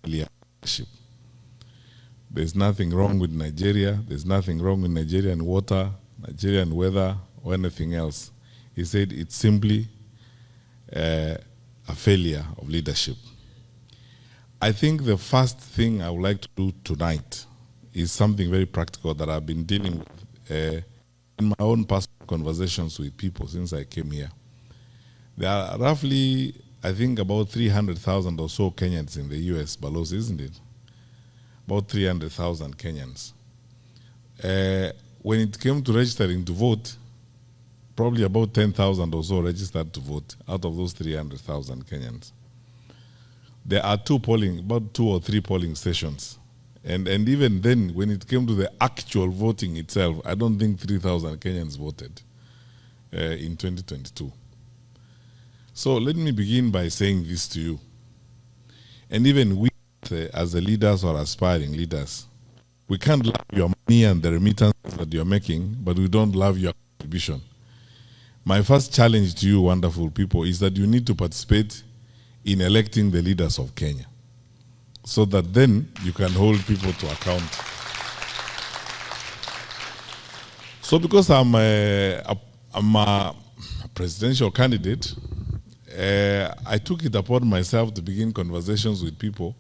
leadership. There's nothing wrong with Nigeria. There's nothing wrong with Nigerian water, Nigerian weather, or anything else. He said it's simply a failure of leadership. I think the first thing I would like to do tonight is something very practical that I've been dealing with in my own personal conversations with people since I came here. There are roughly, I think, about 300,000 or so Kenyans in the US, Balos, isn't it? About 300,000 Kenyans. When it came to registering to vote, probably about 10,000 or so registered to vote out of those 300,000 Kenyans. There are about 2 or 3 polling stations. And even then, when it came to the actual voting itself, I don't think 3,000 Kenyans voted in 2022. So let me begin by saying this to you. And even we, as the leaders or aspiring leaders, we can't love your money and the remittances that you're making, but we don't love your contribution. My first challenge to you, wonderful people, is that you need to participate in electing the leaders of Kenya, so that then you can hold people to account. So because I'm a presidential candidate, I took it upon myself to begin conversations with people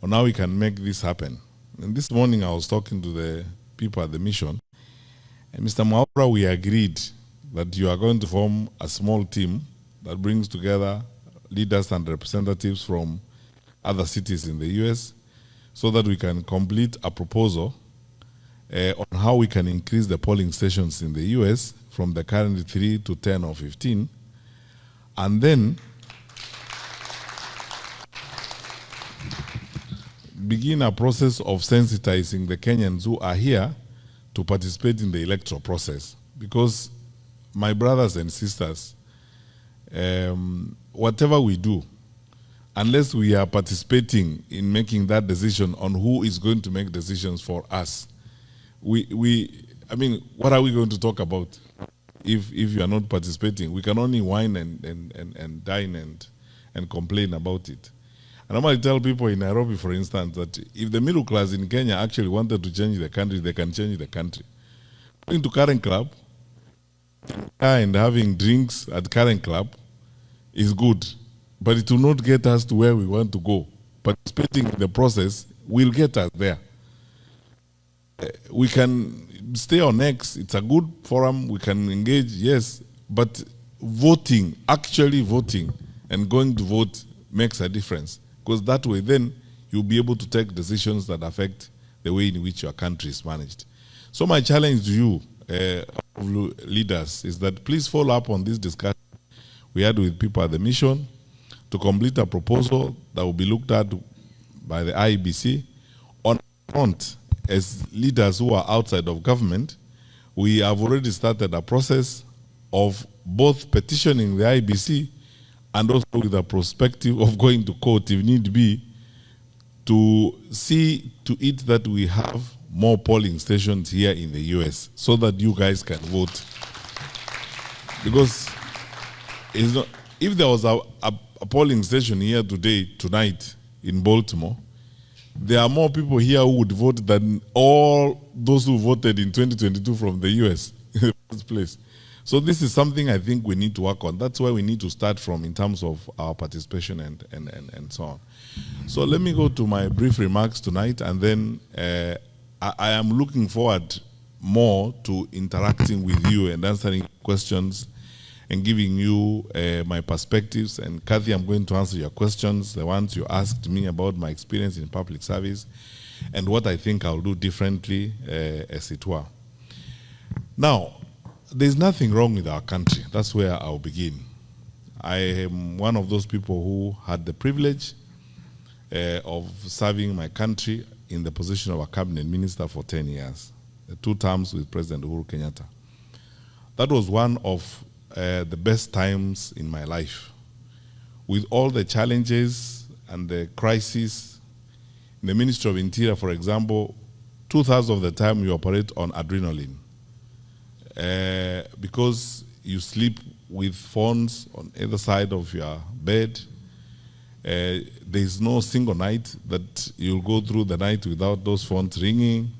on how we can make this happen. And this morning I was talking to the people at the mission, and Mr. Mwaura, we agreed that you are going to form a small team that brings together leaders and representatives from other cities in the US so that we can complete a proposal on how we can increase the polling stations in the US from the current 3 to 10 or 15, and then begin a process of sensitizing the Kenyans who are here to participate in the electoral process. Because, my brothers and sisters, whatever we do, unless we are participating in making that decision on who is going to make decisions for us, I mean, what are we going to talk about if you are not participating? We can only whine and dine and complain about it. And I might tell people in Nairobi, for instance, that if the middle class in Kenya actually wanted to change the country, they can change the country. Going to Current Club and having drinks at Current Club is good, but it will not get us to where we want to go. Participating in the process will get us there. We can stay on X, it's a good forum, we can engage, yes, but voting, actually voting and going to vote makes a difference, because that way then you'll be able to take decisions that affect the way in which your country is managed. So my challenge to you, leaders, is that please follow up on this discussion we had with people at the mission to complete a proposal that will be looked at by the IEBC. On front, as leaders who are outside of government, we have already started a process of both petitioning the IEBC and also with a perspective of going to court if need be, to see to it that we have more polling stations here in the US so that you guys can vote. Because it's not, if there was a polling station here tonight in Baltimore, there are more people here who would vote than all those who voted in 2022 from the US in the first place. So this is something I think we need to work on. That's where we need to start from in terms of our participation and so on. So let me go to my brief remarks tonight, and then I am looking forward more to interacting with you and answering questions and giving you my perspectives. And Kathy, I'm going to answer your questions, the ones you asked me about my experience in public service and what I think I'll do differently, as it were. Now, there's nothing wrong with our country. That's where I'll begin. I am one of those people who had the privilege of serving my country in the position of a cabinet minister for 10 years, 2 terms with President Uhuru Kenyatta. That was one of the best times in my life. With all the challenges and the crises, in the Ministry of Interior, for example, 2/3 of the time you operate on adrenaline. Because you sleep with phones on either side of your bed, There is no single night that you'll go through the night without those phones ringing,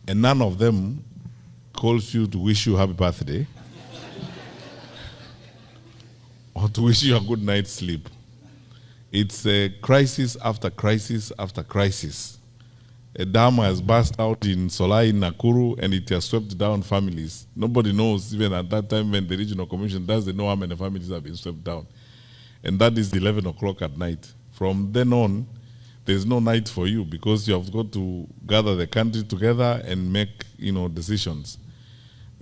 and none of them calls you to wish you happy birthday or to wish you a good night's sleep. It's a crisis after crisis after crisis. A dam has burst out in Solai, in Nakuru, and it has swept down families. Nobody knows, even at that time when the regional commission doesn't know how many families have been swept down. And that is 11 o'clock at night. From then on, there's no night for you because you have got to gather the country together and make, decisions.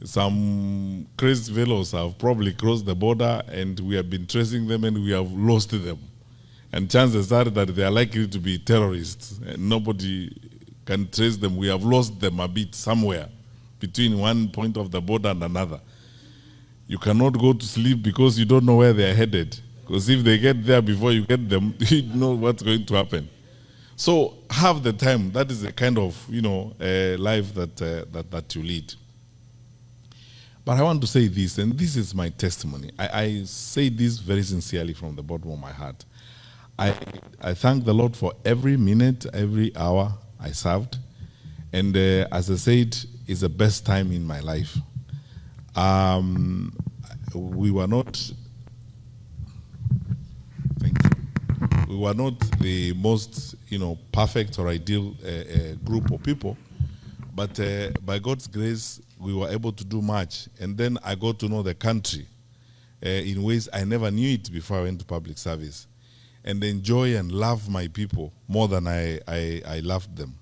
Some crazy fellows have probably crossed the border and we have been tracing them and we have lost them. And chances are that they are likely to be terrorists and nobody can trace them. We have lost them a bit somewhere between one point of the border and another. You cannot go to sleep because you don't know where they are headed. Because if they get there before you get them, you know what's going to happen. So have the time. That is the kind of life that you lead. But I want to say this, and this is my testimony. I say this very sincerely from the bottom of my heart. I thank the Lord for every minute, every hour I served. And as I said, it's the best time in my life. We were not, thank you. We were not the most, perfect or ideal group of people. But by God's grace, we were able to do much. And then I got to know the country in ways I never knew it before I went to public service. And enjoy and love my people more than I loved them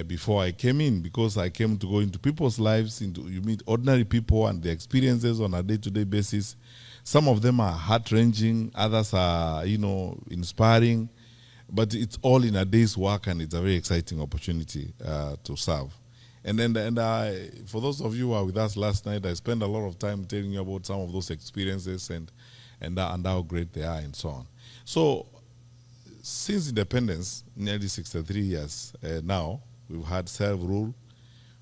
before I came in, because I came to go into people's lives, you meet ordinary people and their experiences on a day-to-day basis. Some of them are heart-wrenching, others are, inspiring, but it's all in a day's work and it's a very exciting opportunity to serve. And for those of you who were with us last night, I spent a lot of time telling you about some of those experiences and how great they are and so on. So, since independence, nearly 63 years now, we've had self-rule,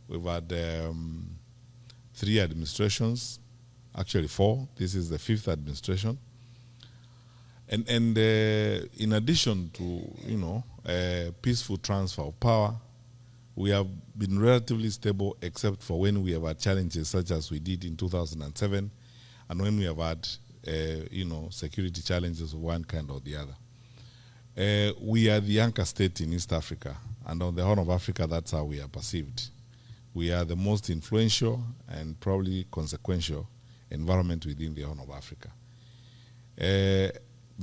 we've had 3 administrations, actually 4. This is the 5th administration. And in addition to, peaceful transfer of power, we have been relatively stable except for when we have had challenges such as we did in 2007 and when we have had security challenges of one kind or the other. We are the anchor state in East Africa, and on the Horn of Africa, that's how we are perceived. We are the most influential and probably consequential environment within the Horn of Africa.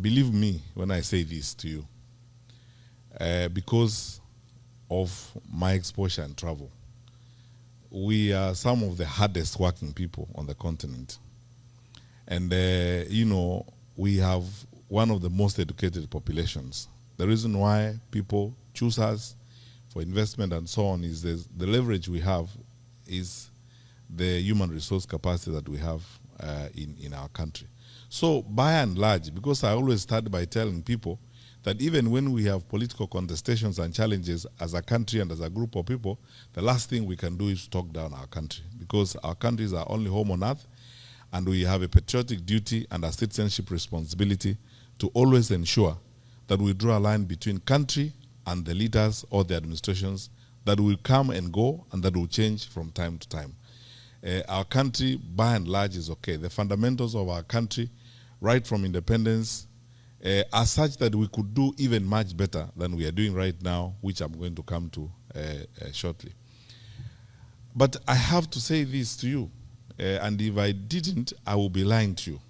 Believe me when I say this to you, because of my exposure and travel, we are some of the hardest working people on the continent. And, we have one of the most educated populations. The reason why people choose us for investment and so on is the leverage we have is the human resource capacity that we have in our country. So by and large, because I always start by telling people that even when we have political contestations and challenges as a country and as a group of people, the last thing we can do is talk down our country, because our country is our only home on earth. And we have a patriotic duty and a citizenship responsibility to always ensure that we draw a line between country and the leaders or the administrations that will come and go and that will change from time to time. Our country, by and large, is okay. The fundamentals of our country, right from independence, are such that we could do even much better than we are doing right now, which I'm going to come to shortly. But I have to say this to you. And if I didn't, I will be lying to you.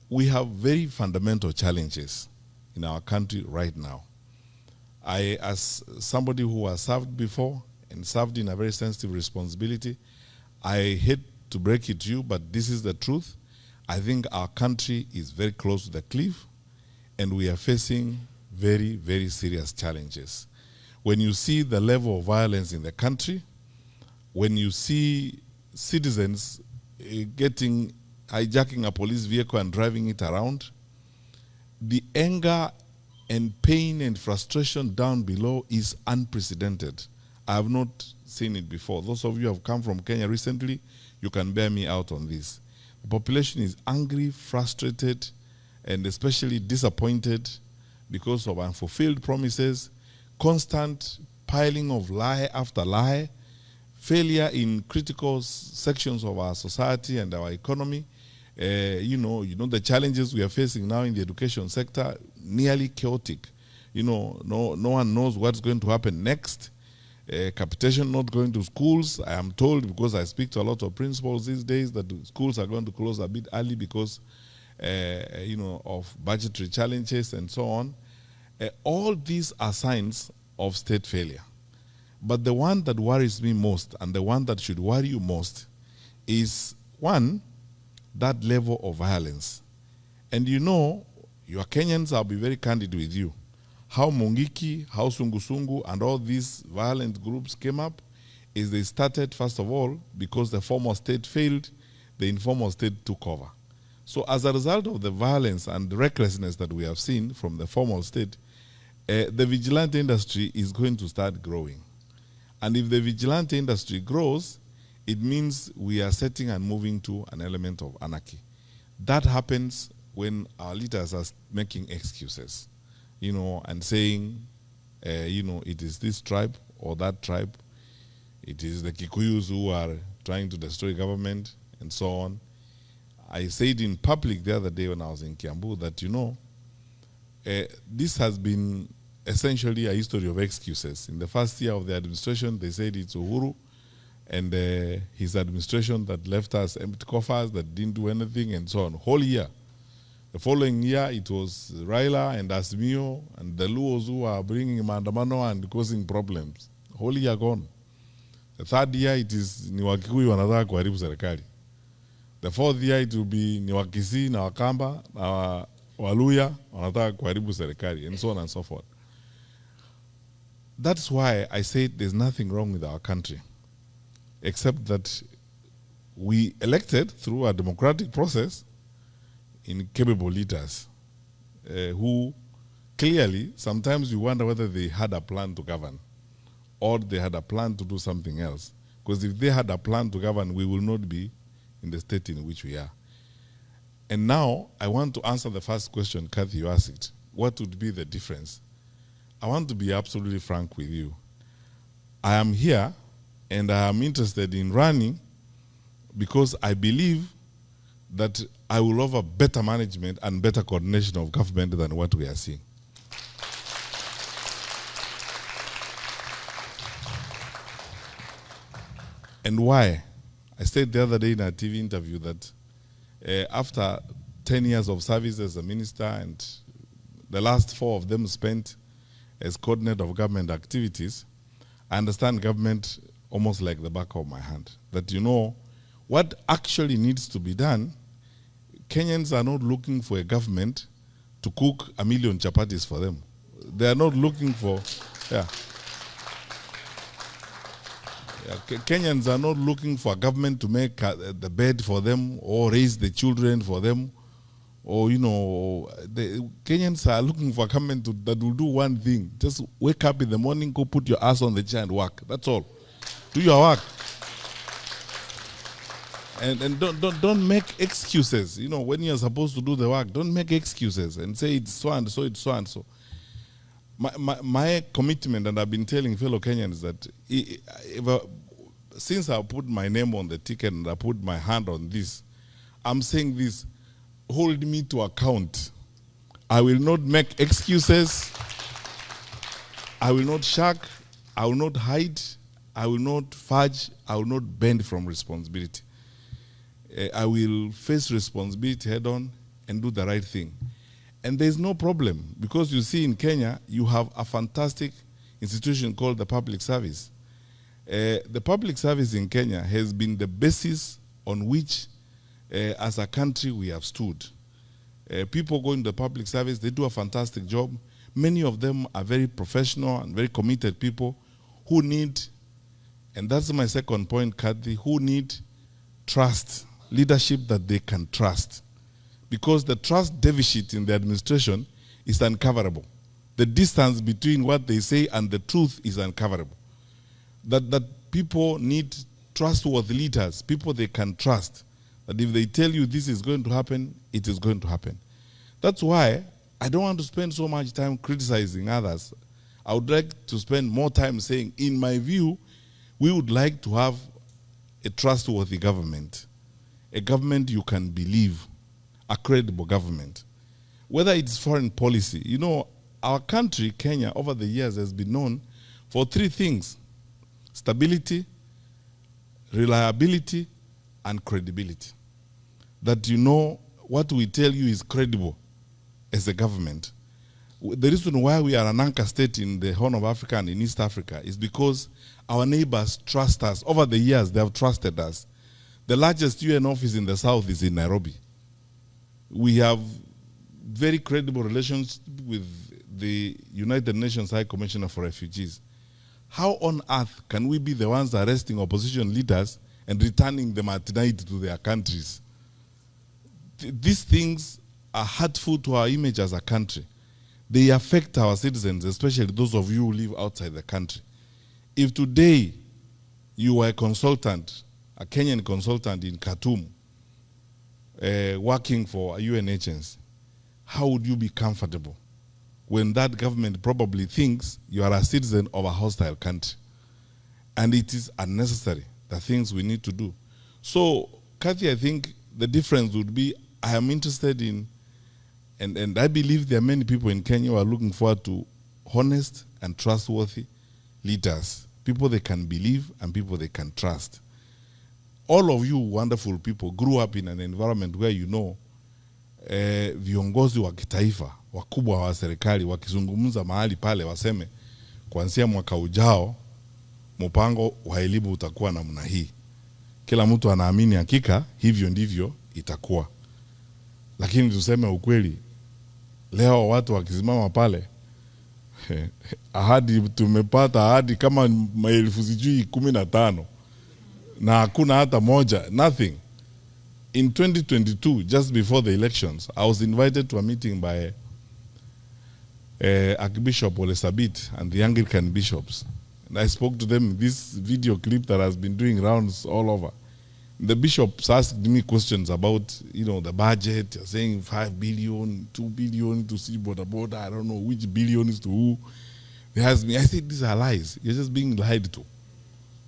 We have very fundamental challenges in our country right now. I, as somebody who has served before and served in a very sensitive responsibility, I hate to break it to you, but this is the truth. I think our country is very close to the cliff, and we are facing very, very serious challenges. When you see the level of violence in the country, when you see citizens hijacking a police vehicle and driving it around, the anger and pain and frustration down below is unprecedented. I have not seen it before. Those of you who have come from Kenya recently, you can bear me out on this. The population is angry, frustrated, and especially disappointed because of unfulfilled promises, constant piling of lie after lie, failure in critical sections of our society and our economy. You know the challenges we are facing now in the education sector, nearly chaotic. No one knows what's going to happen next. Capitation not going to schools. I am told, because I speak to a lot of principals these days, that schools are going to close a bit early because of budgetary challenges and so on. All these are signs of state failure. But the one that worries me most, and the one that should worry you most, is one, that level of violence. And you are Kenyans, I'll be very candid with you. How Mungiki, how Sungusungu, and all these violent groups came up is they started, first of all, because the former state failed, the informal state took over. So as a result of the violence and the recklessness that we have seen from the formal state, the vigilante industry is going to start growing. And if the vigilante industry grows, it means we are setting and moving to an element of anarchy. That happens when our leaders are making excuses, and saying, it is this tribe or that tribe. It is the Kikuyus who are trying to destroy government and so on. I said in public the other day when I was in Kiambu that, this has been essentially a history of excuses. In the first year of the administration, they said it's Uhuru and his administration that left us empty coffers, that didn't do anything, and so on. Whole year. The following year, it was Raila and Asmio and the Luos who are bringing maandamano and causing problems. Whole year gone. The third year, it is ni Wakikuyu wanataka kuharibu serikali. The fourth year, it will be ni Wakisi na Wakamba na Waluya wanataka kuharibu serikali, and so on and so forth. That's why I said there's nothing wrong with our country, except that we elected through a democratic process incapable leaders who clearly, sometimes you wonder whether they had a plan to govern or they had a plan to do something else. Because if they had a plan to govern, we will not be in the state in which we are. And now, I want to answer the first question, Kathy, you asked. What would be the difference? I want to be absolutely frank with you. I am here and I am interested in running because I believe that I will offer better management and better coordination of government than what we are seeing. And why? I said the other day in a TV interview that after 10 years of service as a minister, and the last 4 of them spent as coordinator of government activities, I understand government almost like the back of my hand. That what actually needs to be done. Kenyans are not looking for a government to cook 1 million chapatis for them. They are not looking for, Kenyans are not looking for a government to make the bed for them or raise the children for them. Or, the Kenyans are looking for a government that will do one thing. Just wake up in the morning, go put your ass on the chair and work. That's all. Do your work. And don't make excuses. When you're supposed to do the work, don't make excuses and say it's so and so, it's so and so. My commitment, and I've been telling fellow Kenyans that since I put my name on the ticket and I put my hand on this, I'm saying this, hold me to account. I will not make excuses. I will not shirk. I will not hide. I will not fudge. I will not bend from responsibility. I will face responsibility head on and do the right thing. And there's no problem, because you see in Kenya, you have a fantastic institution called the public service. The public service in Kenya has been the basis on which, as a country, we have stood. People go into the public service, they do a fantastic job. Many of them are very professional and very committed people who need, and that's my second point, Kathy, who need trust. Leadership that they can trust. Because the trust deficit in the administration is uncoverable. The distance between what they say and the truth is uncoverable. That people need trustworthy leaders, people they can trust. That if they tell you this is going to happen, it is going to happen. That's why I don't want to spend so much time criticizing others. I would like to spend more time saying, in my view, we would like to have a trustworthy government, a government you can believe, a credible government. Whether it's foreign policy, you know, our country, Kenya, over the years has been known for three things: stability, reliability, and credibility. That you know what we tell you is credible as a government. The reason why we are an anchor state in the Horn of Africa and in East Africa is because our neighbors trust us. Over the years, they have trusted us. The largest UN office in the south is in Nairobi. We have very credible relations with the United Nations High Commissioner for Refugees. How on earth can we be the ones arresting opposition leaders and returning them at night to their countries? These things are hurtful to our image as a country. They affect our citizens, especially those of you who live outside the country. If today you were a consultant, a Kenyan consultant in Khartoum, working for a UN agency, how would you be comfortable when that government probably thinks you are a citizen of a hostile country? And it is unnecessary, the things we need to do. So, Kathy, I think the difference would be, I am interested in, and I believe there are many people in Kenya who are looking forward to honest and trustworthy leaders, people they can believe and people they can trust. All of you wonderful people grew up in an environment where you know viongozi wa kitaifa, wakubwa wa serikali, wakizungumza mahali pale waseme, kuanzia mwaka ujao, mpango wa elimu utakuwa namna hii. Kila mtu anaamini hakika, hivyo ndivyo itakuwa. Lakini tuseme ukweli, leo watu wakisimama pale, ahadi tumepata ahadi kama maelfu sijui 15 na hakuna hata moja, nothing. In 2022, just before the elections, I was invited to a meeting by Archbishop Ole Sabit and the Anglican bishops. And I spoke to them, this video clip that has been doing rounds all over. The bishops asked me questions about, you know, the budget, saying 5 billion, 2 billion to see border, I don't know which billion is to who. They asked me, I said, these are lies. You're just being lied to.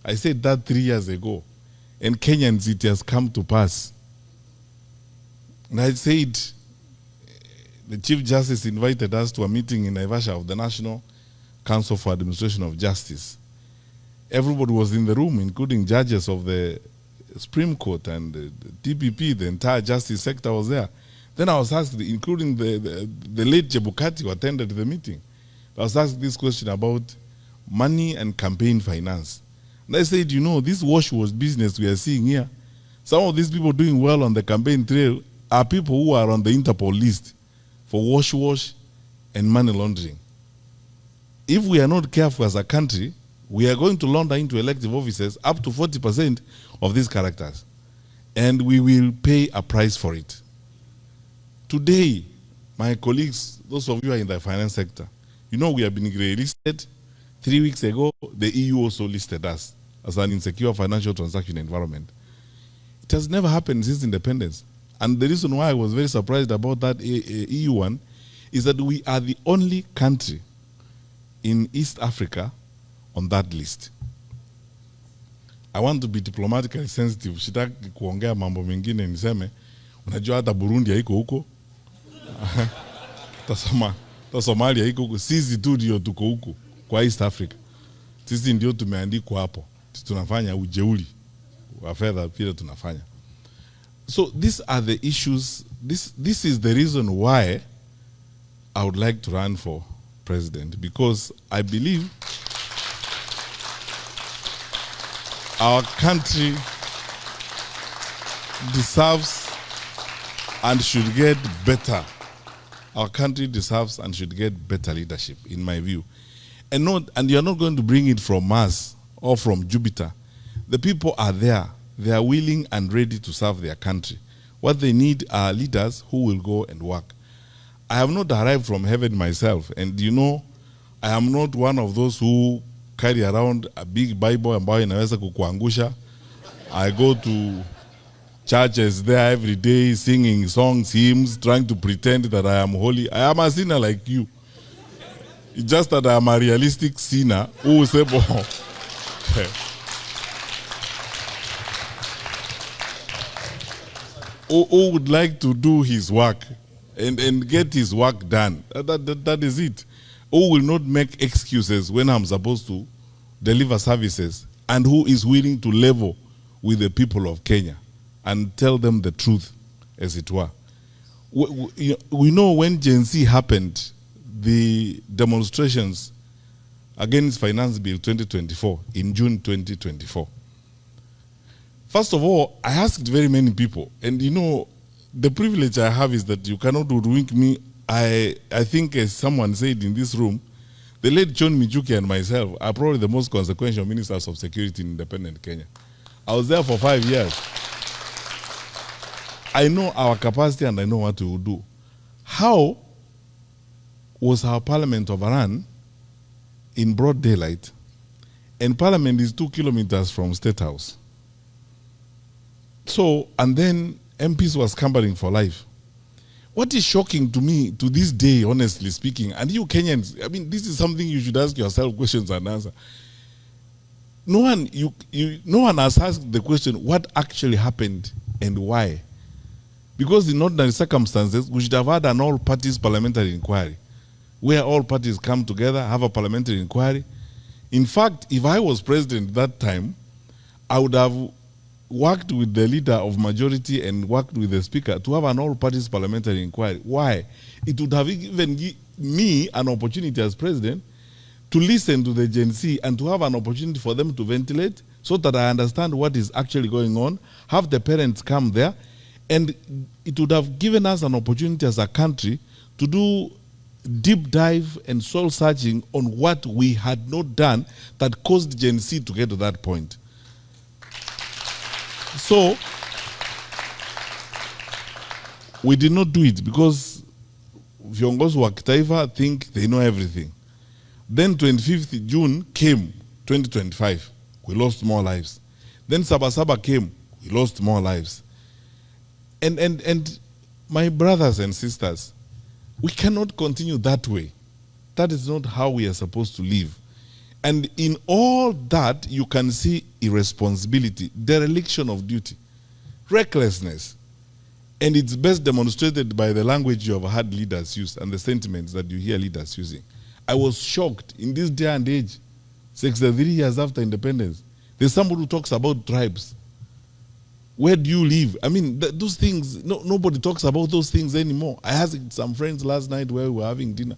I said that 3 years ago. And Kenyans, it has come to pass. And I said, the Chief Justice invited us to a meeting in Naivasha of the National Council for Administration of Justice. Everybody was in the room, including judges of the Supreme Court and the DPP, the entire justice sector was there. Then I was asked, including the late Chebukati who attended the meeting, I was asked this question about money and campaign finance. And I said, you know, this wash business we are seeing here, some of these people doing well on the campaign trail are people who are on the Interpol list for wash and money laundering. If we are not careful as a country, we are going to launder into elective offices up to 40% of these characters. And we will pay a price for it. Today, my colleagues, those of you who are in the finance sector, you know we have been listed. 3 weeks ago, the EU also listed us as an insecure financial transaction environment. It has never happened since independence. And the reason why I was very surprised about that EU one is that we are the only country in East Africa on that list. I want to be diplomatically sensitive. Sitaki kuongea mambo mengine niseme, unajua hata Burundi haiko huko. Ta Somalia haiko huko. Sisi tu ndio tuko huko kwa East Africa. Sisi ndio tumeandikwa hapo. Tunafanya ujeuri wa fedha pia tunafanya. So these are the issues. This is the reason why I would like to run for president, because I believe our country deserves and should get better. Our country deserves and should get better leadership, in my view. And you're not going to bring it from Mars or from Jupiter. The people are there. They are willing and ready to serve their country. What they need are leaders who will go and work. I have not arrived from heaven myself. And you know, I am not one of those who carry around a big Bible ambayo inaweza kukuangusha. I go to churches there every day, singing songs, hymns, trying to pretend that I am holy. I am a sinner like you. It's just that I am a realistic sinner who will say, who would like to do his work and get his work done. That is it. Who will not make excuses when I'm supposed to deliver services, and who is willing to level with the people of Kenya and tell them the truth, as it were. We know when Gen Z happened, the demonstrations against Finance Bill 2024 in June 2024. First of all, I asked very many people, and you know, the privilege I have is that you cannot hoodwink me. I think, as someone said in this room, the late John Michuki and myself are probably the most consequential ministers of security in independent Kenya. I was there for 5 years. I know our capacity and I know what we will do. How was our parliament overrun in broad daylight, and parliament is 2 kilometers from State House? So, and then MPs were scampering for life. What is shocking to me to this day, honestly speaking, and you Kenyans, I mean, this is something you should ask yourself questions and answer. No one has asked the question, what actually happened and why? Because in ordinary circumstances, we should have had an all-parties parliamentary inquiry, where all parties come together, have a parliamentary inquiry. In fact, if I was president that time, I would have worked with the leader of majority and worked with the speaker to have an all-parties parliamentary inquiry. Why? It would have even given me an opportunity as president to listen to the Gen Z and to have an opportunity for them to ventilate so that I understand what is actually going on, have the parents come there, and it would have given us an opportunity as a country to do deep dive and soul searching on what we had not done that caused Gen Z to get to that point. So, we did not do it because viongozi wa kitaifa think they know everything. Then 25th June came, 2025. We lost more lives. Then Sabasaba came. We lost more lives. And my brothers and sisters, we cannot continue that way. That is not how we are supposed to live. And in all that, you can see irresponsibility, dereliction of duty, recklessness. And it's best demonstrated by the language you have heard leaders use and the sentiments that you hear leaders using. I was shocked in this day and age, 63 years after independence. There's somebody who talks about tribes. Where do you live? I mean, those things, nobody talks about those things anymore. I asked some friends last night where we were having dinner,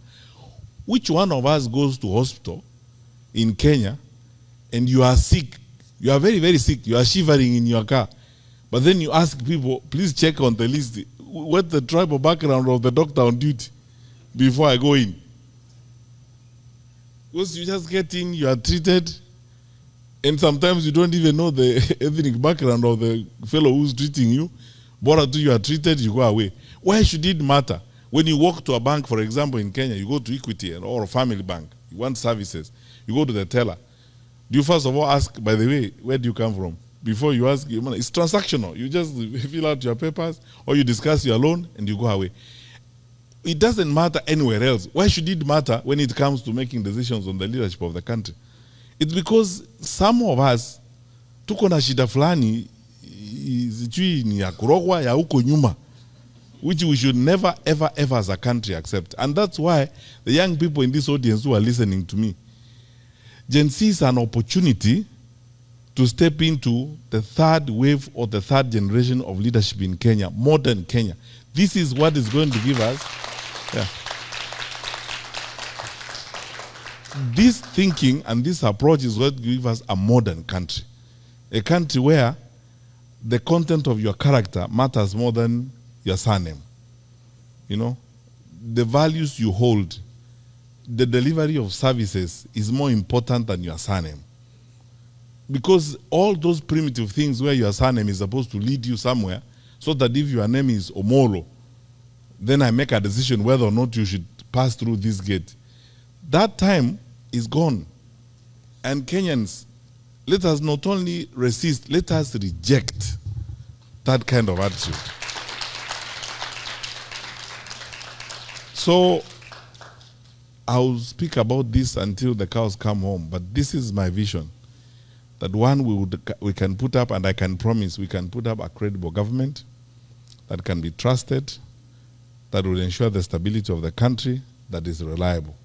which one of us goes to hospital in Kenya and you are sick, you are very, very sick, you are shivering in your car, but then you ask people, please check on the list, what's the tribal background of the doctor on duty before I go in? Because you just get in, you are treated, and sometimes you don't even know the ethnic background of the fellow who's treating you. But until you are treated, you go away. Why should it matter? When you walk to a bank, for example, in Kenya, you go to Equity or a family bank, you want services, you go to the teller. Do you first of all ask, by the way, where do you come from? Before you ask your money. It's transactional. You just fill out your papers or you discuss your loan and you go away. It doesn't matter anywhere else. Why should it matter when it comes to making decisions on the leadership of the country? It's because some of us tuko na shida fulani sijui ni ya kurogwa ya huko nyuma, which we should never ever ever as a country accept. And that's why the young people in this audience who are listening to me, Gen Z is an opportunity to step into the third wave or the third generation of leadership in Kenya, modern Kenya. This is what is going to give us this thinking and this approach is what gives us a modern country. A country where the content of your character matters more than your surname. You know, the values you hold, the delivery of services is more important than your surname. Because all those primitive things where your surname is supposed to lead you somewhere, so that if your name is Omolo, then I make a decision whether or not you should pass through this gate. That time is gone. And Kenyans, let us not only resist, let us reject that kind of attitude. So I'll speak about this until the cows come home, but this is my vision. That one, we can put up, and I can promise we can put up a credible government that can be trusted, that will ensure the stability of the country, that is reliable.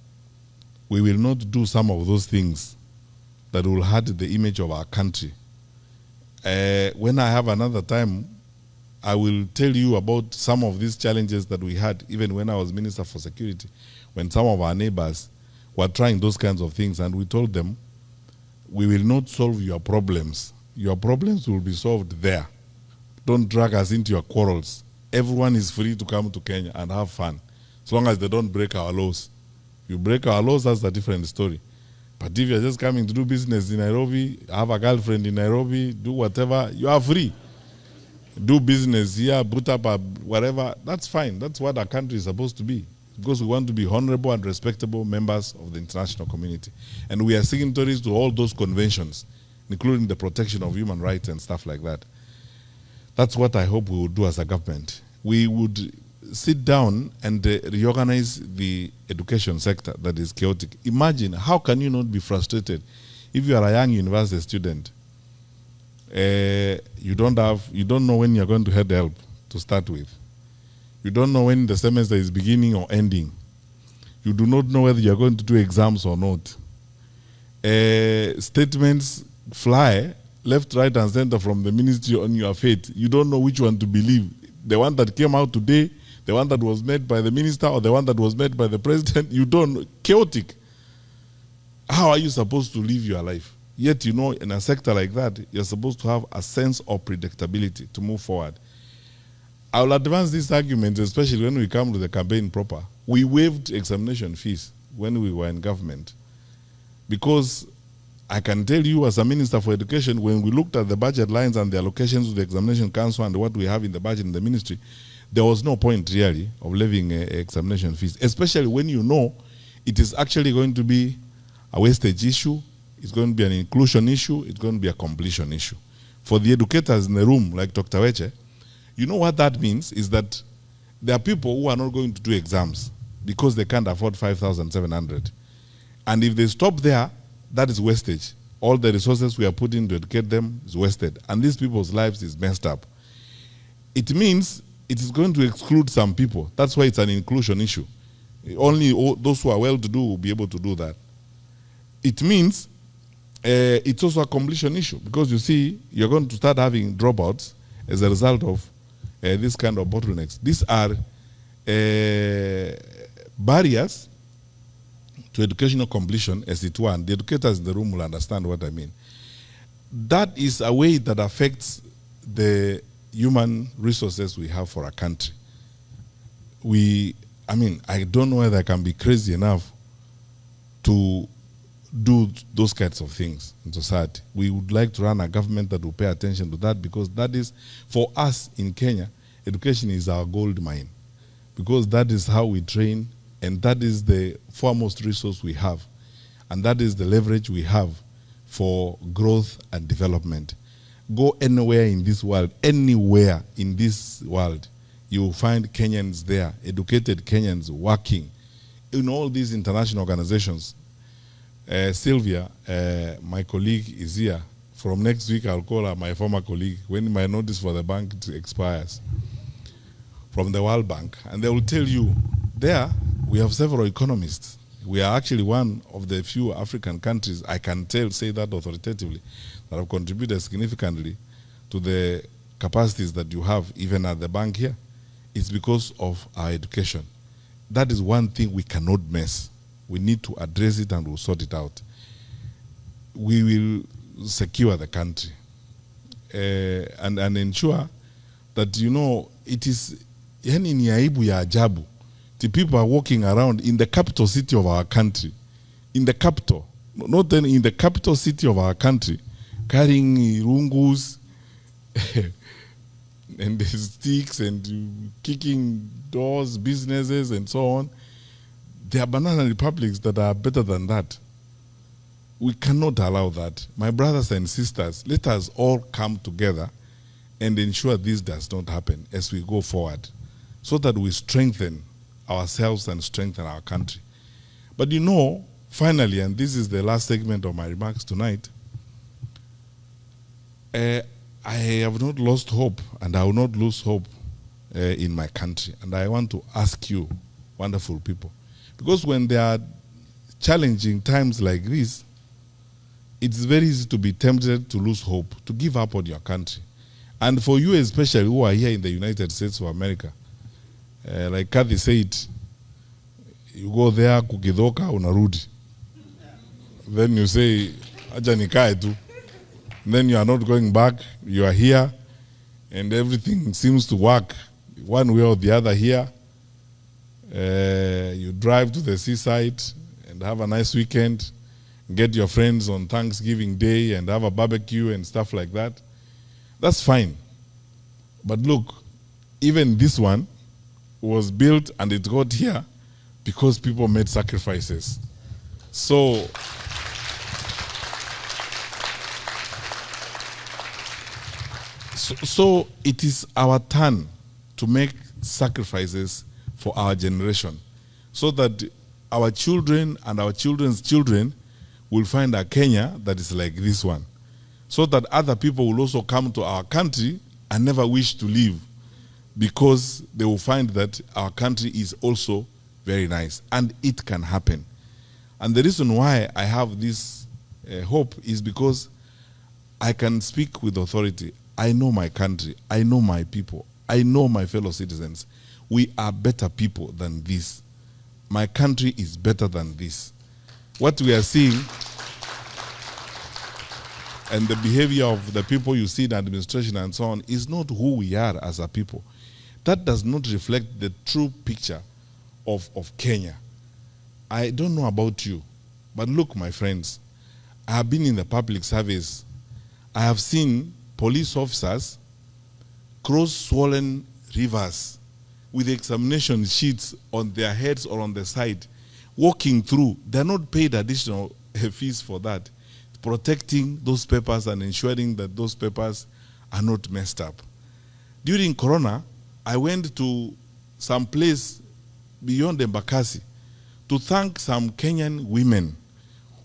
We will not do some of those things that will hurt the image of our country. When I have another time, I will tell you about some of these challenges that we had, even when I was Minister for Security, when some of our neighbors were trying those kinds of things, and we told them, we will not solve your problems. Your problems will be solved there. Don't drag us into your quarrels. Everyone is free to come to Kenya and have fun, as long as they don't break our laws. If you break our laws, that's a different story. But if you're just coming to do business in Nairobi, have a girlfriend in Nairobi, do whatever, you are free. Do business here, put up a whatever, that's fine. That's what our country is supposed to be. Because we want to be honorable and respectable members of the international community. And we are signatories to all those conventions, including the protection of human rights and stuff like that. That's what I hope we would do as a government. We would sit down and reorganize the education sector that is chaotic. Imagine, how can you not be frustrated if you are a young university student? You don't know when you're going to have help to start with. You don't know when the semester is beginning or ending. You do not know whether you're going to do exams or not. Statements fly left, right, and center from the ministry on your fate. You don't know which one to believe. The one that came out today, the one that was made by the minister, or the one that was made by the president. You don't know. Chaotic. How are you supposed to live your life? Yet, you know, in a sector like that, you're supposed to have a sense of predictability to move forward. I will advance this argument, especially when we come to the campaign proper. We waived examination fees when we were in government. Because I can tell you, as a Minister for Education, when we looked at the budget lines and the allocations to the Examination Council and what we have in the budget in the ministry, there was no point really of levying examination fees, especially when you know it is actually going to be a wastage issue, it's going to be an inclusion issue, it's going to be a completion issue. For the educators in the room, like Dr. Weche, you know what that means is that there are people who are not going to do exams because they can't afford 5,700. And if they stop there, that is wastage. All the resources we are putting to educate them is wasted. And these people's lives is messed up. It means it is going to exclude some people. That's why it's an inclusion issue. Only those who are well-to-do will be able to do that. It means it's also a completion issue, because you see, you're going to start having dropouts as a result of this kind of bottlenecks. These are barriers to educational completion, as it were, and the educators in the room will understand what I mean. That is a way that affects the human resources we have for our country. I don't know whether I can be crazy enough to do those kinds of things in society. We would like to run a government that will pay attention to that, because that is, for us in Kenya, education is our gold mine, because that is how we train, and that is the foremost resource we have, and that is the leverage we have for growth and development. Go anywhere in this world, you will find Kenyans there, educated Kenyans working in all these international organizations. Sylvia, my colleague, is here. From next week, I'll call her my former colleague when my notice for the bank expires, from the World Bank. And they will tell you, there, we have several economists. We are actually one of the few African countries, I can say that authoritatively, that have contributed significantly to the capacities that you have, even at the bank here. It's because of our education. That is one thing we cannot mess. We need to address it, and we'll sort it out. We will secure the country and ensure that, you know, it is yani ni aibu ya ajabu. The people are walking around in the capital city of our country, in the capital, not then in the capital city of our country, carrying rungus and the sticks and kicking doors, businesses, and so on. There are banana republics that are better than that. We cannot allow that. My brothers and sisters, let us all come together and ensure this does not happen as we go forward, so that we strengthen ourselves and strengthen our country. But you know, finally, and this is the last segment of my remarks tonight, I have not lost hope, and I will not lose hope in my country. And I want to ask you, wonderful people, because when there are challenging times like this, it's very easy to be tempted to lose hope, to give up on your country. And for you especially who are here in the United States of America, like Kathy said, you go there, kukidoka, unarudi. Then you say, acha nikae tu. Then you are not going back, you are here, and everything seems to work one way or the other here. You drive to the seaside and have a nice weekend, get your friends on Thanksgiving Day and have a barbecue and stuff like that. That's fine. But look, even this one was built and it got here because people made sacrifices. So it is our turn to make sacrifices for our generation, so that our children and our children's children will find a Kenya that is like this one, so that other people will also come to our country and never wish to leave, because they will find that our country is also very nice, and it can happen. And the reason why I have this hope is because I can speak with authority. I know my country. I know my people. I know my fellow citizens. We are better people than this. My country is better than this. What we are seeing and the behavior of the people you see in administration and so on is not who we are as a people. That does not reflect the true picture of Kenya. I don't know about you, but look, my friends, I have been in the public service. I have seen police officers cross swollen rivers with examination sheets on their heads or on the side, walking through. They're not paid additional fees for that, protecting those papers and ensuring that those papers are not messed up. During Corona, I went to some place beyond Embakasi to thank some Kenyan women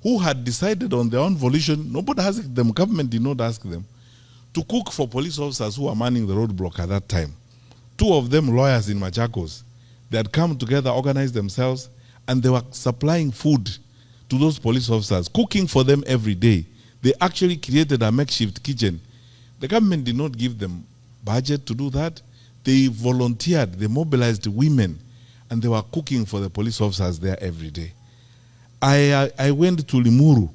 who had decided on their own volition, nobody asked them, government did not ask them, to cook for police officers who were manning the roadblock at that time. Two of them lawyers in Machakos. They had come together, organized themselves, and they were supplying food to those police officers, cooking for them every day. They actually created a makeshift kitchen. The government did not give them budget to do that. They volunteered, they mobilized women, and they were cooking for the police officers there every day. I went to Limuru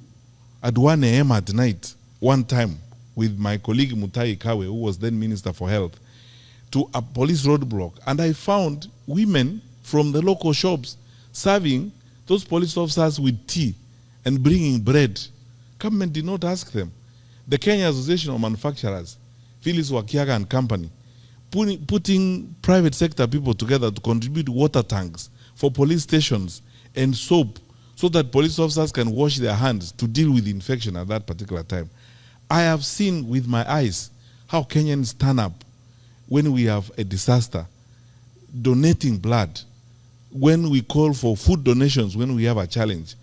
at 1 a.m. at night, one time, with my colleague Mutahi Kawe, who was then Minister for Health, to a police roadblock. And I found women from the local shops serving those police officers with tea and bringing bread. Government did not ask them. The Kenya Association of Manufacturers, Phyllis Wakiaga and Company, putting private sector people together to contribute water tanks for police stations and soap so that police officers can wash their hands to deal with infection at that particular time. I have seen with my eyes how Kenyans turn up when we have a disaster, donating blood, when we call for food donations, when we have a challenge.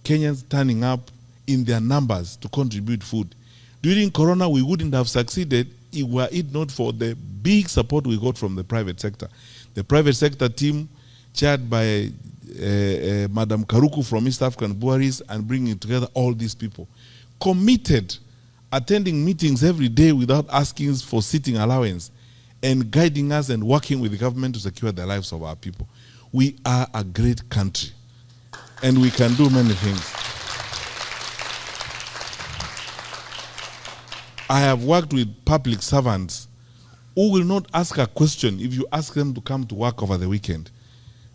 Kenyans turning up in their numbers to contribute food. During Corona, we wouldn't have succeeded were it not for the big support we got from the private sector. The private sector team, chaired by Madam Karuku from East African Breweries, and bringing together all these people, committed, attending meetings every day without asking for sitting allowance, and guiding us and working with the government to secure the lives of our people. We are a great country, and we can do many things. I have worked with public servants who will not ask a question if you ask them to come to work over the weekend.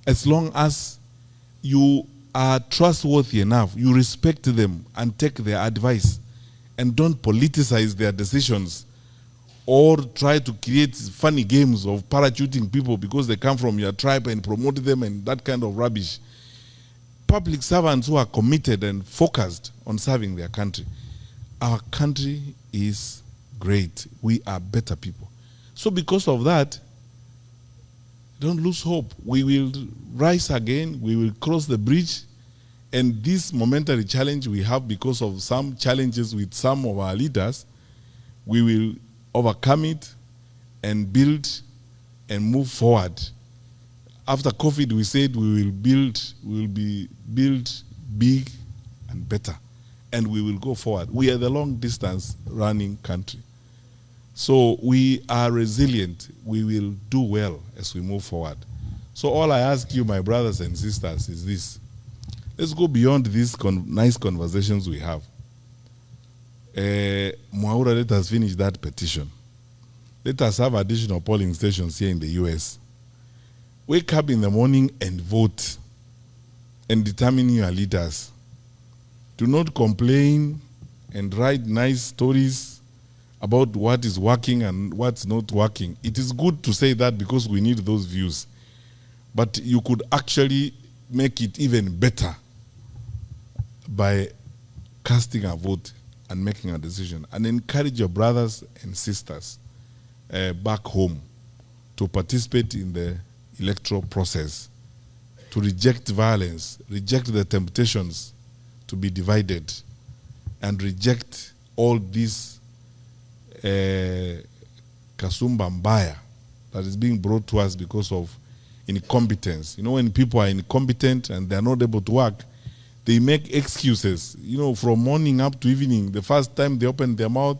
As long as you are trustworthy enough, you respect them and take their advice and don't politicize their decisions or try to create funny games of parachuting people because they come from your tribe and promote them and that kind of rubbish. Public servants who are committed and focused on serving their country. Our country is great. We are better people. So because of that, don't lose hope. We will rise again. We will cross the bridge. And this momentary challenge we have because of some challenges with some of our leaders, we will overcome it and build and move forward. After COVID, we said we will build big and better. And we will go forward. We are the long distance running country. So we are resilient. We will do well as we move forward. So all I ask you, my brothers and sisters, is this. Let's go beyond these nice conversations we have. Mwaura, let us finish that petition. Let us have additional polling stations here in the US. Wake up in the morning and vote and determine your leaders. Do not complain and write nice stories about what is working and what's not working. It is good to say that because we need those views. But you could actually make it even better by casting a vote and making a decision. And encourage your brothers and sisters back home to participate in the electoral process, to reject violence, reject the temptations to be divided, and reject all these kasumba mbaya that is being brought to us because of incompetence. You know, when people are incompetent and they are not able to work, they make excuses. You know, from morning up to evening, the first time they open their mouth,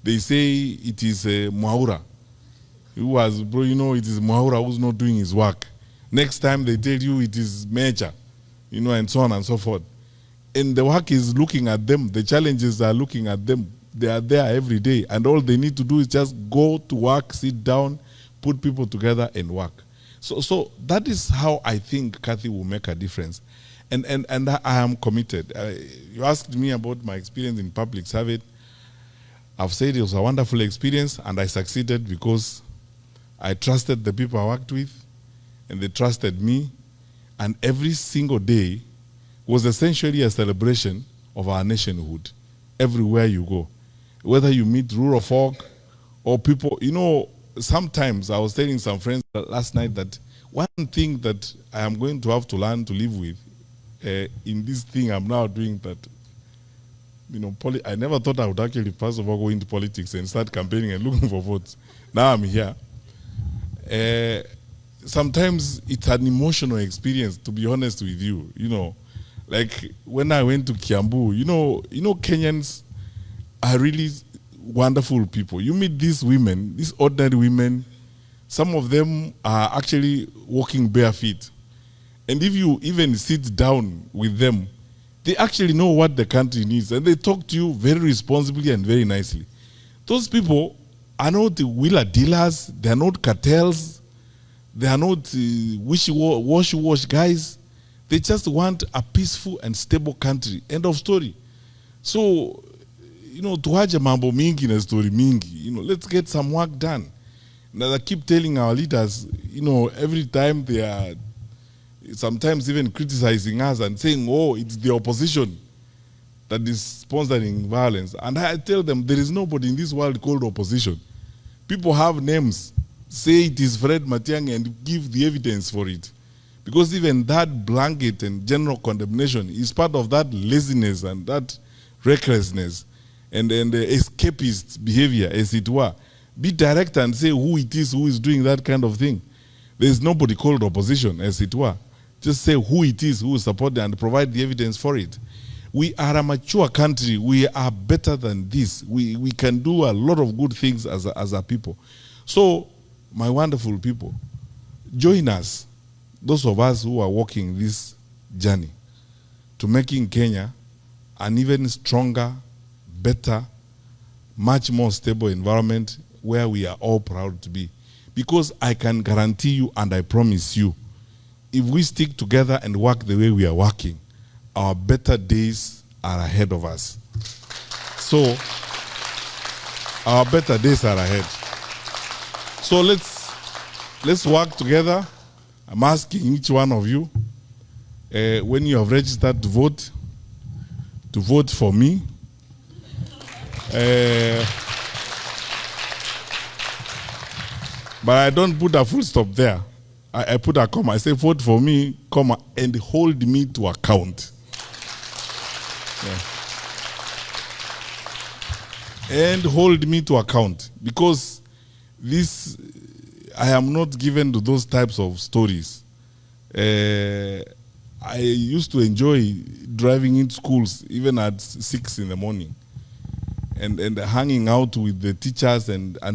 they say it is Mwaura. It is Mwaura who's not doing his work. Next time they tell you it is Major, and so on and so forth. And the work is looking at them. The challenges are looking at them. They are there every day. And all they need to do is just go to work, sit down, put people together and work. So that is how I think Kathy will make a difference. And I am committed. You asked me about my experience in public service. I've said it was a wonderful experience and I succeeded because I trusted the people I worked with and they trusted me. And every single day was essentially a celebration of our nationhood everywhere you go. Whether you meet rural folk or people, sometimes I was telling some friends last night that one thing that I am going to have to learn to live with in this thing I'm now doing that, I never thought I would actually first of all go into politics and start campaigning and looking for votes. Now I'm here. Sometimes it's an emotional experience, to be honest with you. Like when I went to Kiambu, Kenyans are really wonderful people. You meet these women, these ordinary women, some of them are actually walking bare feet. And if you even sit down with them, they actually know what the country needs and they talk to you very responsibly and very nicely. Those people are not wheeler dealers, they are not cartels, they are not wishy-washy guys. They just want a peaceful and stable country. End of story. So, tuache mambo mingi na story mingi. Let's get some work done. Now I keep telling our leaders, every time they are sometimes even criticizing us and saying, oh, it's the opposition that is sponsoring violence. And I tell them, there is nobody in this world called opposition. People have names. Say it is Fred Matiang'I and give the evidence for it. Because even that blanket and general condemnation is part of that laziness and that recklessness and escapist behavior, as it were. Be direct and say who it is who is doing that kind of thing. There is nobody called opposition, as it were. Just say who it is who is supporting and provide the evidence for it. We are a mature country. We are better than this. We can do a lot of good things as a people. So, my wonderful people, join us, those of us who are walking this journey to making Kenya an even stronger, better, much more stable environment where we are all proud to be. Because I can guarantee you and I promise you, if we stick together and work the way we are working, our better days are ahead of us. So, our better days are ahead. So let's work together. I'm asking each one of you, when you have registered to vote for me. But I don't put a full stop there. I put a comma. I say, vote for me, comma, and hold me to account. Yeah. And hold me to account. Because this, I am not given to those types of stories. I used to enjoy driving in schools, even at 6 in the morning, and hanging out with the teachers and